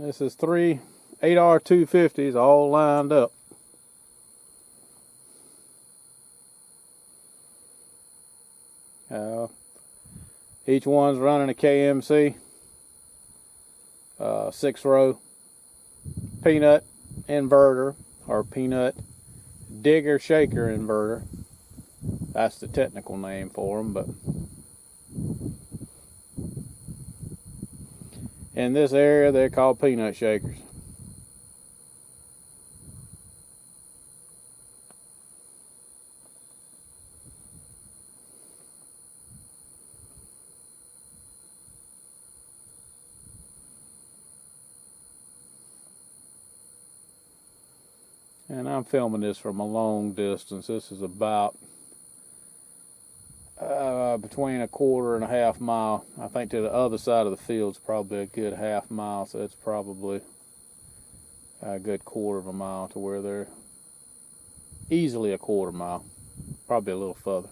This is 3 8R250s all lined up. Each one's running a KMC 6-row peanut inverter, or peanut digger shaker inverter. That's the technical name for them, but in this area they're called peanut shakers. And I'm filming this from a long distance. This is about between a quarter and a half mile. I think to the other side of the field is probably a good half mile, so it's probably a good quarter of a mile to where they're easily a quarter mile, probably a little further.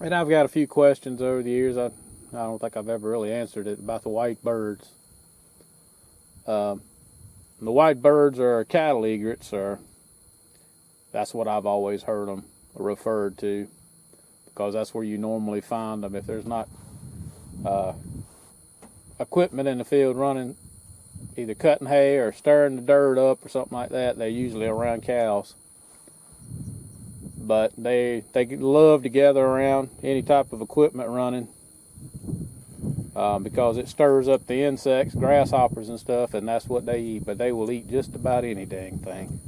And I've got a few questions over the years. I don't think I've ever really answered it about the white birds. The white birds are cattle egrets, or that's what I've always heard them referred to, because that's where you normally find them. If there's not equipment in the field running, either cutting hay or stirring the dirt up or something like that, they're usually around cows. But they love to gather around any type of equipment running because it stirs up the insects, grasshoppers and stuff, and that's what they eat. But they will eat just about any dang thing.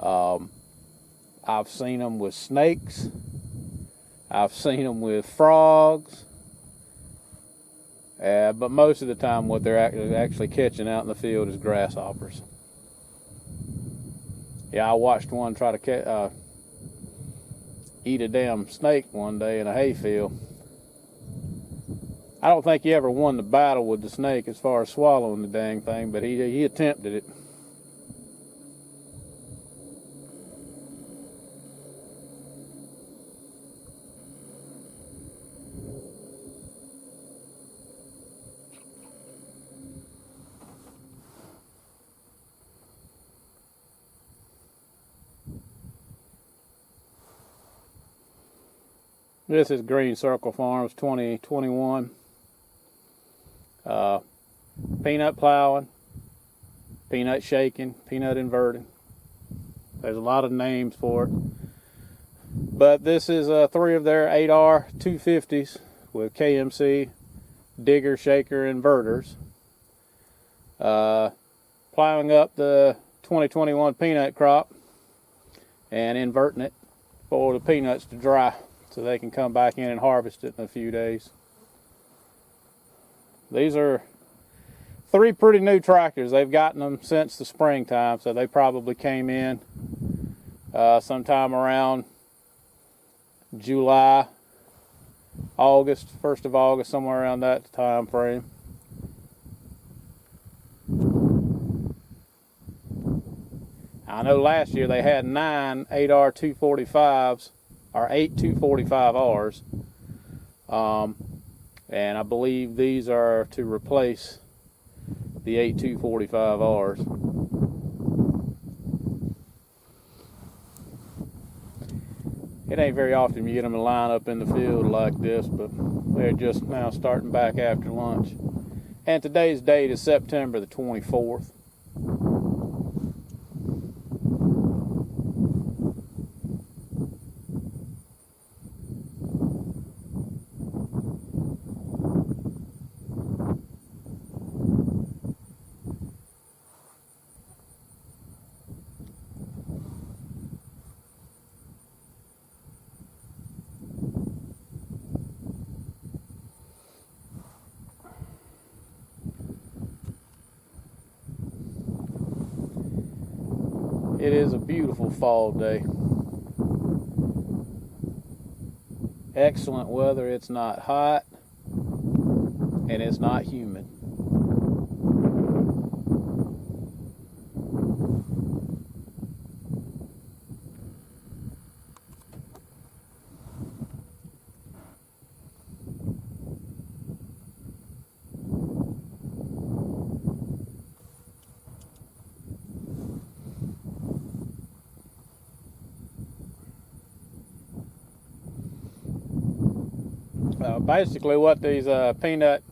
I've seen them with snakes. I've seen them with frogs. But most of the time what they're actually catching out in the field is grasshoppers. Yeah, I watched one try to eat a damn snake one day in a hayfield. I don't think he ever won the battle with the snake as far as swallowing the dang thing, but he attempted it. This is Green Circle Farms 2021. Peanut plowing, peanut shaking, peanut inverting. There's a lot of names for it. But this is 3 of their 8R250s with KMC digger shaker inverters. Plowing up the 2021 peanut crop and inverting it for the peanuts to dry, so they can come back in and harvest it in a few days. These are 3 pretty new tractors. They've gotten them since the springtime, so they probably came in sometime around July, August, 1st of August, somewhere around that time frame. I know last year they had 9 8R245s, or 8 245Rs, and I believe these are to replace the 8 245Rs. It ain't very often you get them to line up in the field like this, but they're just now starting back after lunch. And today's date is September the 24th. It is a beautiful fall day. excellent weather. It's not hot and it's not humid. Basically what these peanut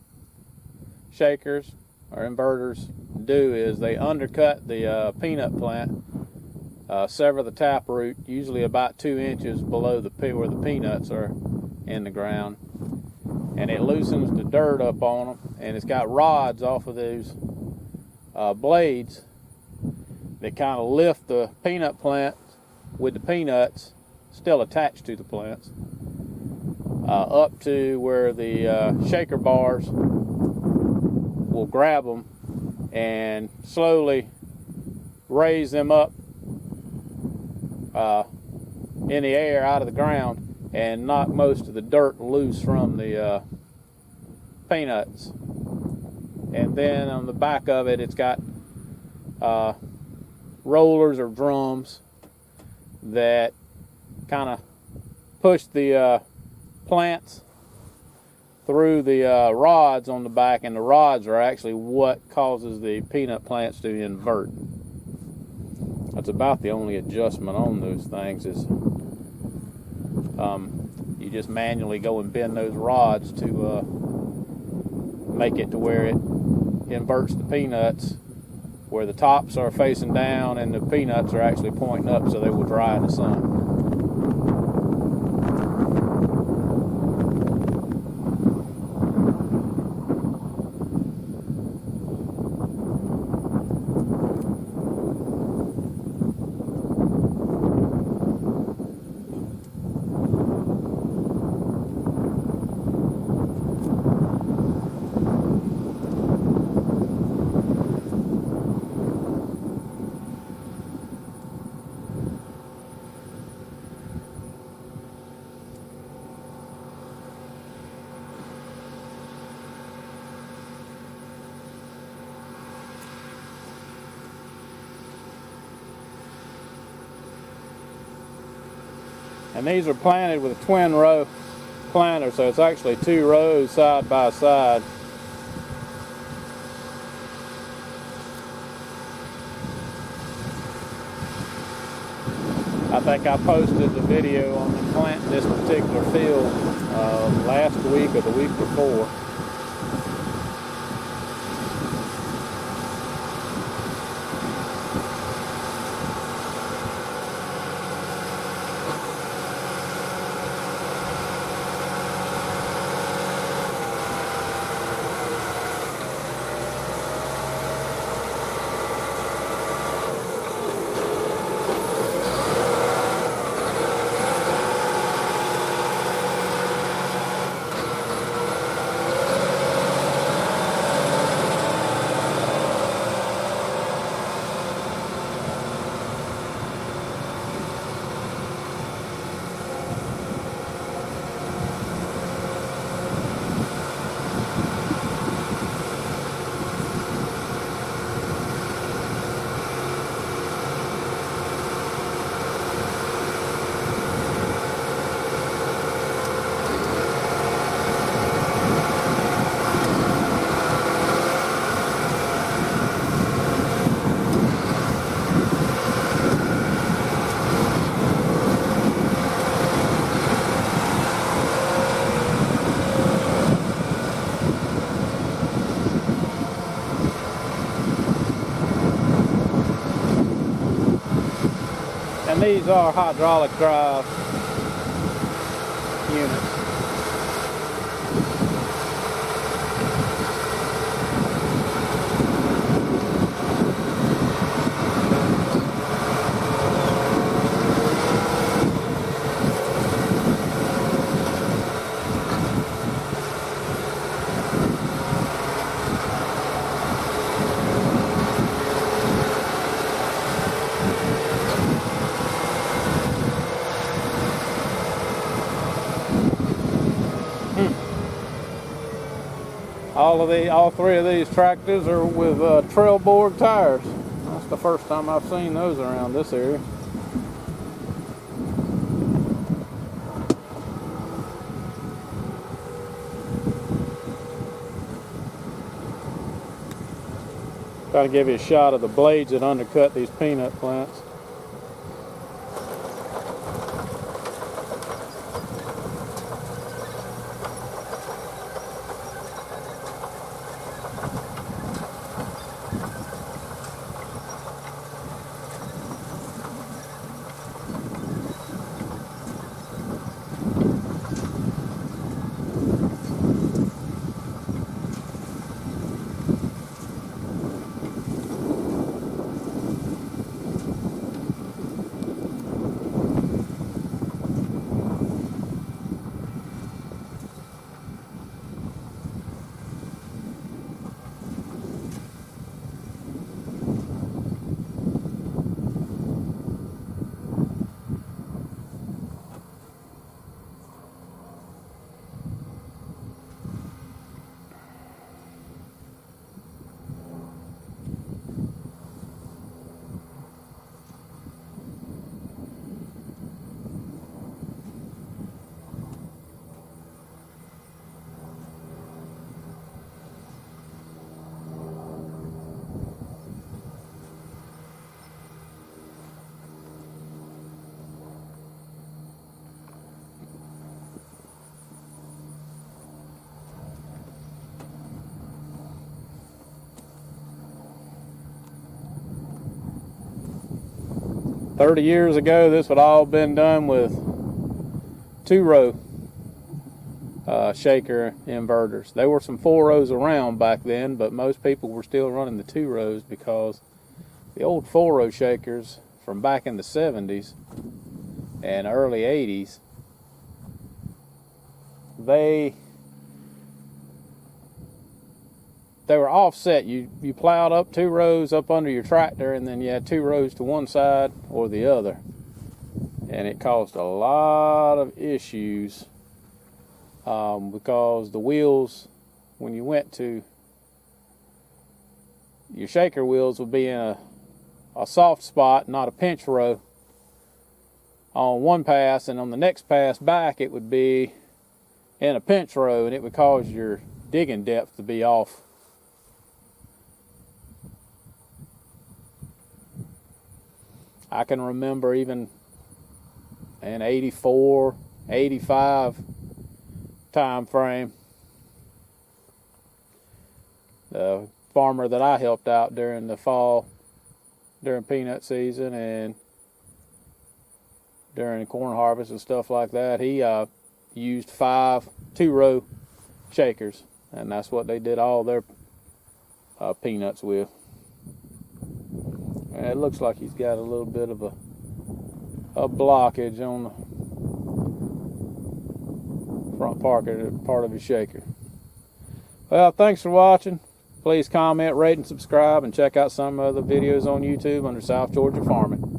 shakers or inverters do is they undercut the peanut plant, sever the tap root, usually about 2 inches below where the peanuts are in the ground, and it loosens the dirt up on them, and it's got rods off of those blades that kind of lift the peanut plant with the peanuts still attached to the plants up to where the shaker bars will grab them and slowly raise them up in the air out of the ground and knock most of the dirt loose from the peanuts. And then on the back of it, it's got rollers or drums that kind of push the plants through the rods on the back, and the rods are actually what causes the peanut plants to invert. That's about the only adjustment on those things is you just manually go and bend those rods to make it to where it inverts the peanuts, where the tops are facing down and the peanuts are actually pointing up so they will dry in the sun. And these are planted with a twin row planter, so it's actually 2 rows side by side. I think I posted the video on the plant in this particular field last week or the week before. And these are hydraulic drive units. all three of these tractors are with trailboard tires. That's the first time I've seen those around this area. Trying to give you a shot of the blades that undercut these peanut plants. "30 years ago, this would all been done with 2-row shaker inverters. There were some 4-rows around back then, but most people were still running the 2-rows because the old 4-row shakers from back in the 70s and early 80s, they were offset. You plowed up 2 rows up under your tractor, and then you had 2 rows to one side or the other, and it caused a lot of issues because the wheels, when you went to your shaker wheels, would be in a soft spot, not a pinch row on one pass, and on the next pass back it would be in a pinch row, and it would cause your digging depth to be off. I can remember even in 84, 85 time frame, the farmer that I helped out during the fall, during peanut season and during corn harvest and stuff like that, he used 5 2-row shakers, and that's what they did all their peanuts with. And it looks like he's got a little bit of a blockage on the front part of his shaker. Well, thanks for watching. Please comment, rate, and subscribe, and check out some other videos on YouTube under South Georgia Farming.